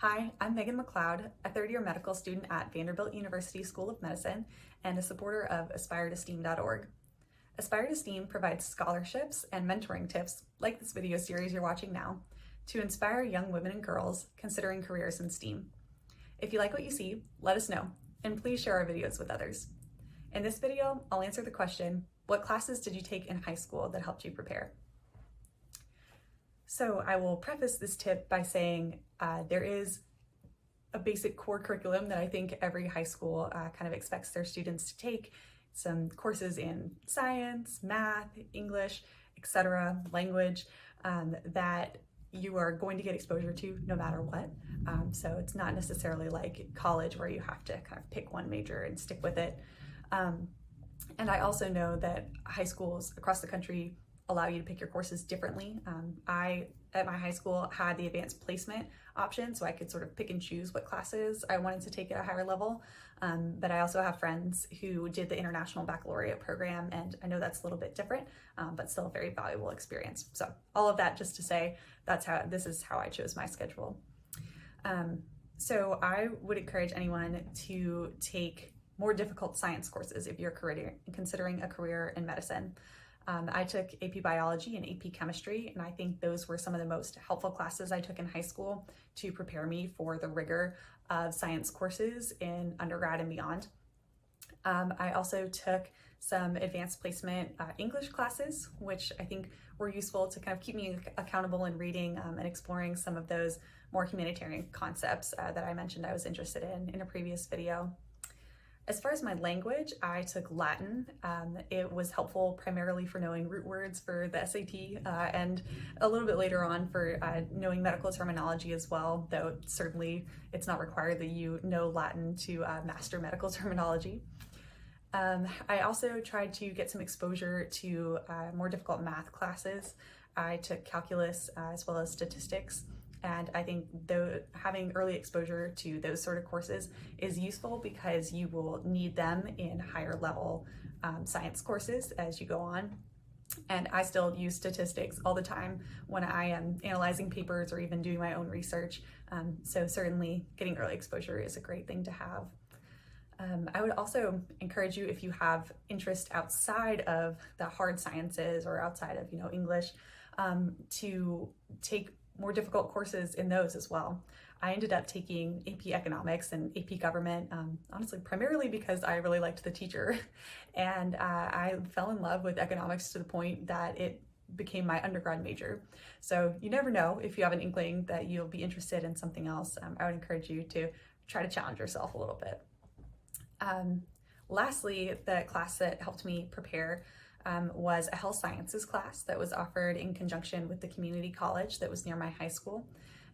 Hi, I'm Megan McLeod, a third-year medical student at Vanderbilt University School of Medicine and a supporter of AspireToSTEAM.org. Aspire to STEAM provides scholarships and mentoring tips, like this video series you're watching now, to inspire young women and girls considering careers in STEAM. If you like what you see, let us know, and please share our videos with others. In this video, I'll answer the question, what classes did you take in high school that helped you prepare? So I will preface this tip by saying there is a basic core curriculum that I think every high school kind of expects their students to take. Some courses in science, math, English, etc., language that you are going to get exposure to no matter what. So it's not necessarily like college where you have to kind of pick one major and stick with it. And I also know that high schools across the country allow you to pick your courses differently. I, at my high school, had the advanced placement option, so I could sort of pick and choose what classes I wanted to take at a higher level. But I also have friends who did the International Baccalaureate program, and I know that's a little bit different, but still a very valuable experience. So all of that just to say, this is how I chose my schedule. So I would encourage anyone to take more difficult science courses if you're considering a career in medicine. I took AP Biology and AP Chemistry, and I think those were some of the most helpful classes I took in high school to prepare me for the rigor of science courses in undergrad and beyond. I also took some advanced placement English classes, which I think were useful to kind of keep me accountable in reading and exploring some of those more humanitarian concepts that I mentioned I was interested in a previous video. As far as my language, I took Latin. It was helpful primarily for knowing root words for the SAT and a little bit later on for knowing medical terminology as well, though certainly it's not required that you know Latin to master medical terminology. I also tried to get some exposure to more difficult math classes. I took calculus as well as statistics. And I think having early exposure to those sort of courses is useful because you will need them in higher level science courses as you go on. And I still use statistics all the time when I am analyzing papers or even doing my own research. So certainly getting early exposure is a great thing to have. I would also encourage you, if you have interest outside of the hard sciences or outside of English, to take more difficult courses in those as well. I ended up taking AP Economics and AP Government, honestly, primarily because I really liked the teacher. And I fell in love with economics to the point that it became my undergrad major. So you never know if you have an inkling that you'll be interested in something else. I would encourage you to try to challenge yourself a little bit. Lastly, the class that helped me prepare was a health sciences class that was offered in conjunction with the community college that was near my high school.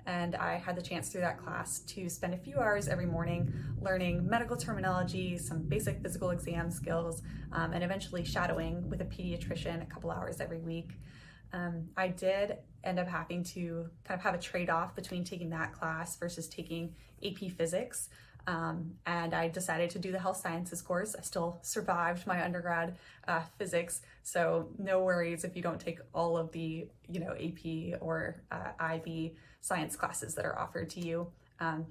And I had the chance through that class to spend a few hours every morning learning medical terminology, some basic physical exam skills, and eventually shadowing with a pediatrician a couple hours every week. I did end up having to kind of have a trade-off between taking that class versus taking AP Physics. And I decided to do the health sciences course. I still survived my undergrad physics, so no worries if you don't take all of the AP or IB science classes that are offered to you.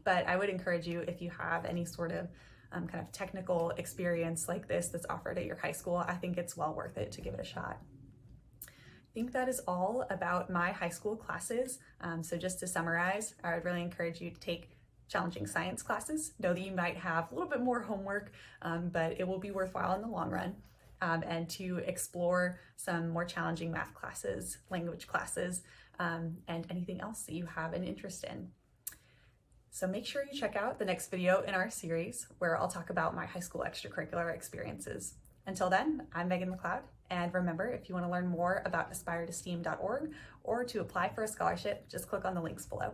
But I would encourage you, if you have any sort of kind of technical experience like this that's offered at your high school, I think it's well worth it to give it a shot. I think that is all about my high school classes. So just to summarize, I would really encourage you to take challenging science classes. Know that you might have a little bit more homework, but it will be worthwhile in the long run. And to explore some more challenging math classes, language classes, and anything else that you have an interest in. So make sure you check out the next video in our series where I'll talk about my high school extracurricular experiences. Until then, I'm Megan McLeod, and remember, if you want to learn more about AspireToSTEAM.org or to apply for a scholarship, just click on the links below.